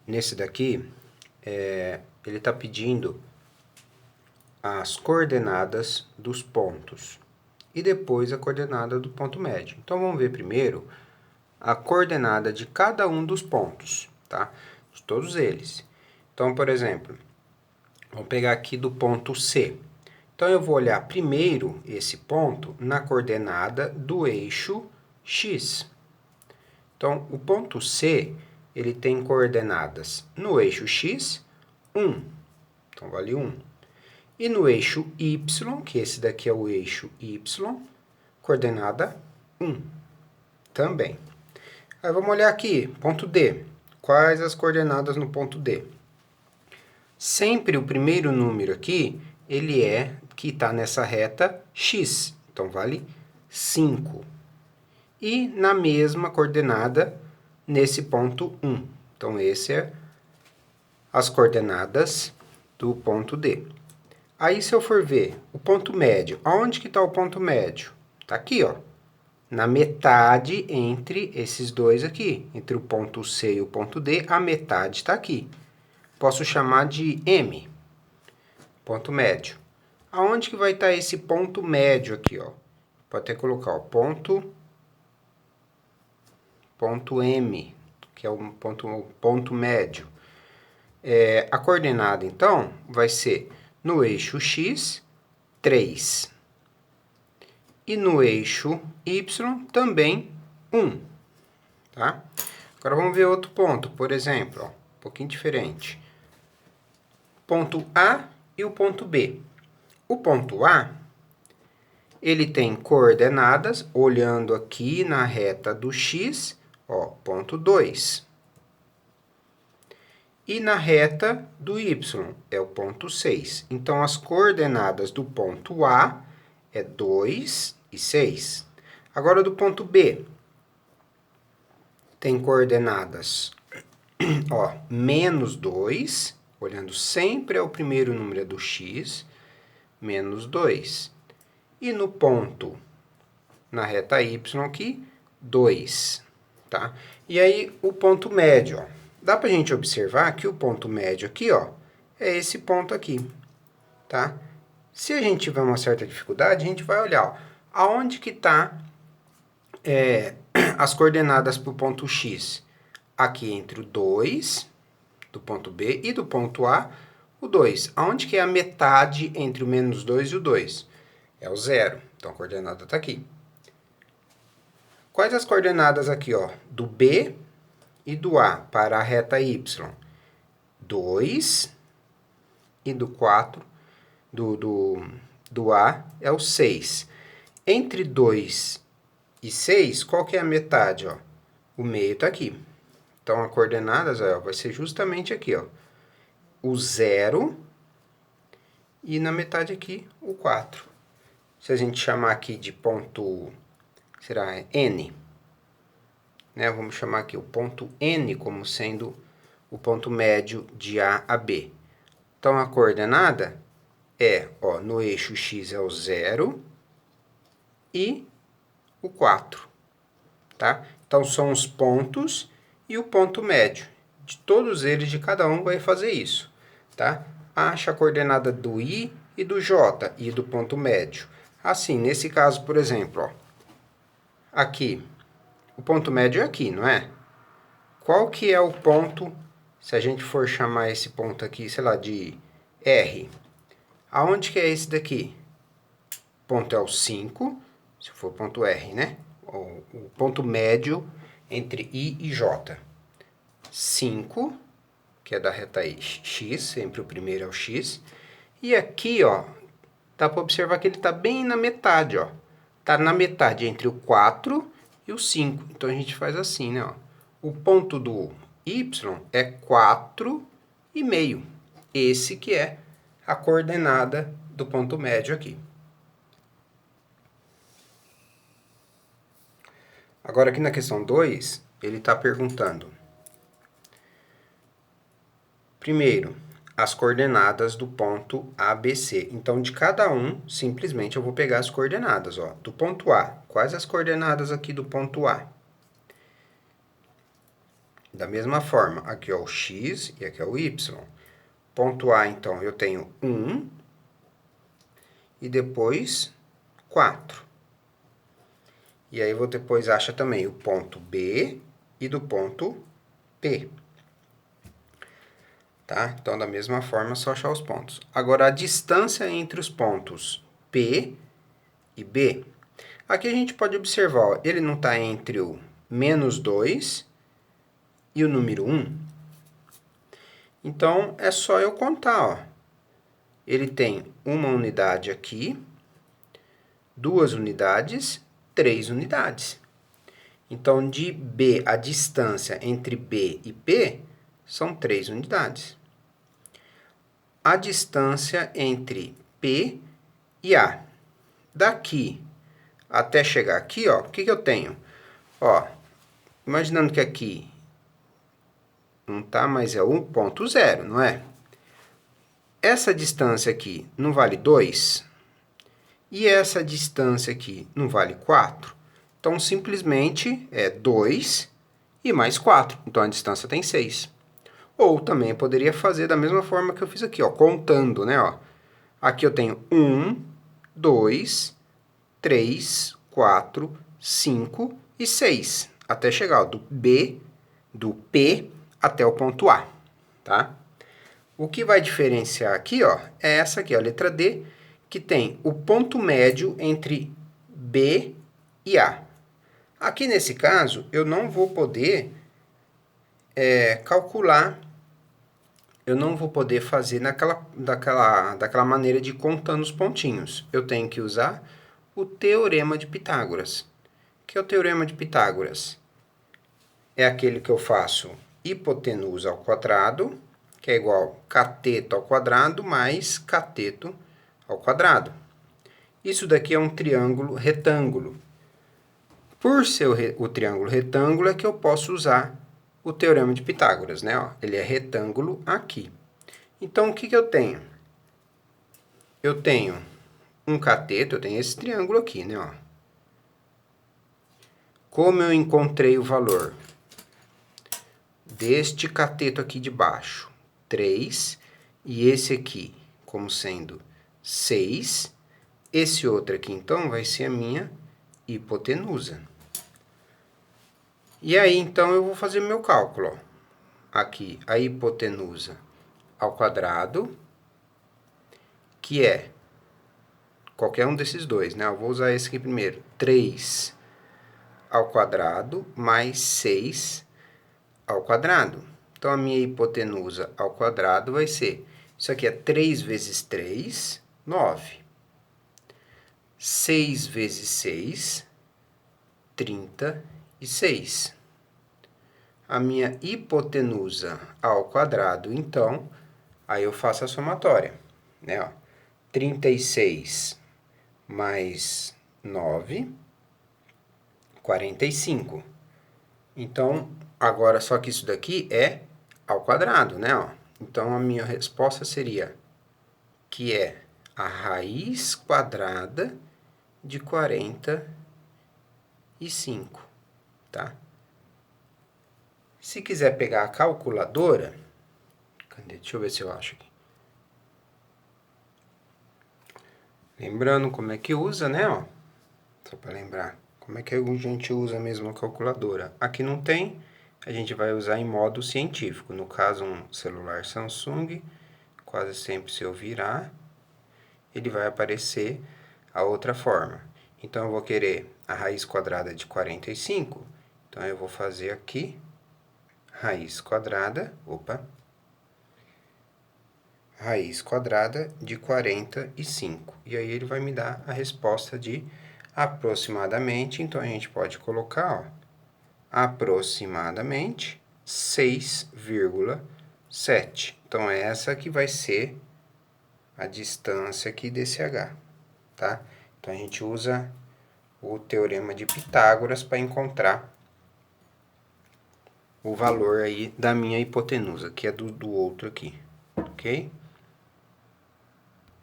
Nesse daqui, ele está pedindo as coordenadas dos pontos e depois a coordenada do ponto médio. Então, vamos ver primeiro a coordenada de cada um dos pontos, tá? De todos eles. Então, por exemplo, vamos pegar aqui do ponto C. Então, eu vou olhar primeiro esse ponto na coordenada do eixo X. Então, o ponto C, ele tem coordenadas no eixo X, 1. Então, vale 1. E no eixo Y, que esse daqui é o eixo Y, coordenada 1 também. Aí vamos olhar aqui, ponto D. Quais as coordenadas no ponto D? Sempre o primeiro número aqui, ele que está nessa reta X. Então, vale 5. E na mesma coordenada, nesse ponto 1. Então, as coordenadas do ponto D. Aí, se eu for ver o ponto médio, aonde que está o ponto médio? Está aqui, ó. Na metade entre esses dois aqui. Entre o ponto C e o ponto D, a metade está aqui. Posso chamar de M, ponto médio. Aonde que vai estar esse ponto médio aqui, ó? Pode até colocar, ó, ponto M, que é o ponto médio. A coordenada, então, vai ser no eixo X, 3. E no eixo Y, também 1. Tá? Agora, vamos ver outro ponto, por exemplo, ó, um pouquinho diferente. Ponto A e o ponto B. O ponto A, ele tem coordenadas, olhando aqui na reta do X, ó, ponto 2. E na reta do Y, é o ponto 6. Então, as coordenadas do ponto A é 2 e 6. Agora, do ponto B, tem coordenadas, ó, menos 2, olhando sempre ao primeiro número do X, menos 2. E no ponto, na reta Y aqui, 2, tá? E aí, o ponto médio, ó. Dá pra gente observar que o ponto médio aqui, ó, é esse ponto aqui, tá? Se a gente tiver uma certa dificuldade, a gente vai olhar, ó, aonde que tá as coordenadas para o ponto X? Aqui entre o 2, do ponto B, e do ponto A, o 2. Aonde que é a metade entre o menos 2 e o 2? É o 0. Então, a coordenada está aqui. Quais as coordenadas aqui, ó, do B e do A para a reta Y? 2 e do 4, do A é o 6. Entre 2 e 6, qual que é a metade, ó? O meio está aqui. Então, a coordenadas, ó, vai ser justamente aqui, ó. O 0 e na metade aqui o 4. Se a gente chamar aqui de ponto, será N, né? Vamos chamar aqui o ponto N como sendo o ponto médio de A a B. Então, a coordenada é, ó, no eixo X é o 0 e o 4, tá? Então, são os pontos e o ponto médio. De todos eles, de cada um, vai fazer isso, tá? Acha a coordenada do I e do J, e do ponto médio. Assim, nesse caso, por exemplo, ó, aqui, o ponto médio é aqui, não é? Qual que é o ponto, se a gente for chamar esse ponto aqui, sei lá, de R? Aonde que é esse daqui? O ponto é o 5, se for ponto R, né? O ponto médio entre I e J. 5, que é da reta X, sempre o primeiro é o X. E aqui, ó, dá para observar que ele está bem na metade, ó. Está na metade entre o 4 e o 5. Então, a gente faz assim, né, ó. O ponto do Y é 4,5. Esse que é a coordenada do ponto médio aqui. Agora, aqui na questão 2, ele está perguntando, primeiro, as coordenadas do ponto ABC. Então, de cada um, simplesmente eu vou pegar as coordenadas, ó. Do ponto A, quais as coordenadas aqui do ponto A? Da mesma forma, aqui é o x e aqui é o y. Ponto A, então, eu tenho 1 e depois 4. E aí, depois acha também o ponto B e do ponto P. Tá? Então, da mesma forma, é só achar os pontos. Agora, a distância entre os pontos P e B. Aqui a gente pode observar, ó, ele não está entre o -2 e o número 1. Então, é só eu contar, ó. Ele tem uma unidade aqui, 2 unidades, 3 unidades. Então, de B, a distância entre B e P são 3 unidades. A distância entre P e A. Daqui até chegar aqui, ó, o que eu tenho? Ó, imaginando que aqui não tá, mas é 1,0, não é? Essa distância aqui não vale 2? E essa distância aqui não vale 4? Então, simplesmente é 2 e mais 4. Então, a distância tem 6. Ou também eu poderia fazer da mesma forma que eu fiz aqui, ó, contando, né? Ó. Aqui eu tenho 1, 2, 3, 4, 5 e 6. Até chegar ó, do P até o ponto A, tá? O que vai diferenciar aqui, ó, é essa aqui, a letra D, que tem o ponto médio entre B e A. Aqui nesse caso, eu não vou poder calcular, eu não vou poder fazer daquela maneira de contando os pontinhos. Eu tenho que usar o Teorema de Pitágoras. O que é o Teorema de Pitágoras? É aquele que eu faço hipotenusa ao quadrado, que é igual cateto ao quadrado mais cateto ao quadrado. Isso daqui é um triângulo retângulo. Por ser o triângulo retângulo é que eu posso usar o Teorema de Pitágoras, né? Ó, ele é retângulo aqui. Então, o que eu tenho? Eu tenho um cateto, eu tenho esse triângulo aqui, né? Ó. Como eu encontrei o valor deste cateto aqui de baixo? 3, e esse aqui como sendo 6. Esse outro aqui, então, vai ser a minha hipotenusa. E aí, então, eu vou fazer meu cálculo. Ó. Aqui, a hipotenusa ao quadrado, que é qualquer um desses dois, né? Eu vou usar esse aqui primeiro. 3 ao quadrado mais 6 ao quadrado. Então, a minha hipotenusa ao quadrado vai ser, isso aqui é 3 vezes 3, 9. 6 vezes 6, 36. A minha hipotenusa ao quadrado, então, aí eu faço a somatória, né? Ó, 36 mais 9, 45. Então, agora, só que isso daqui é ao quadrado, né? Ó. Então, a minha resposta seria que é a raiz quadrada de 45, tá? Se quiser pegar a calculadora, cadê? Deixa eu ver se eu acho aqui. Lembrando como é que usa, né? Ó, só para lembrar, como é que a gente usa mesmo a calculadora. Aqui não tem, a gente vai usar em modo científico. No caso, um celular Samsung, quase sempre se eu virar, ele vai aparecer a outra forma. Então, eu vou querer a raiz quadrada de 45, então eu vou fazer aqui, raiz quadrada de 45. E aí ele vai me dar a resposta de aproximadamente, então a gente pode colocar, ó, aproximadamente 6,7. Então, essa que vai ser a distância aqui desse H, tá? Então, a gente usa o Teorema de Pitágoras para encontrar o valor aí da minha hipotenusa, que é do outro aqui, ok?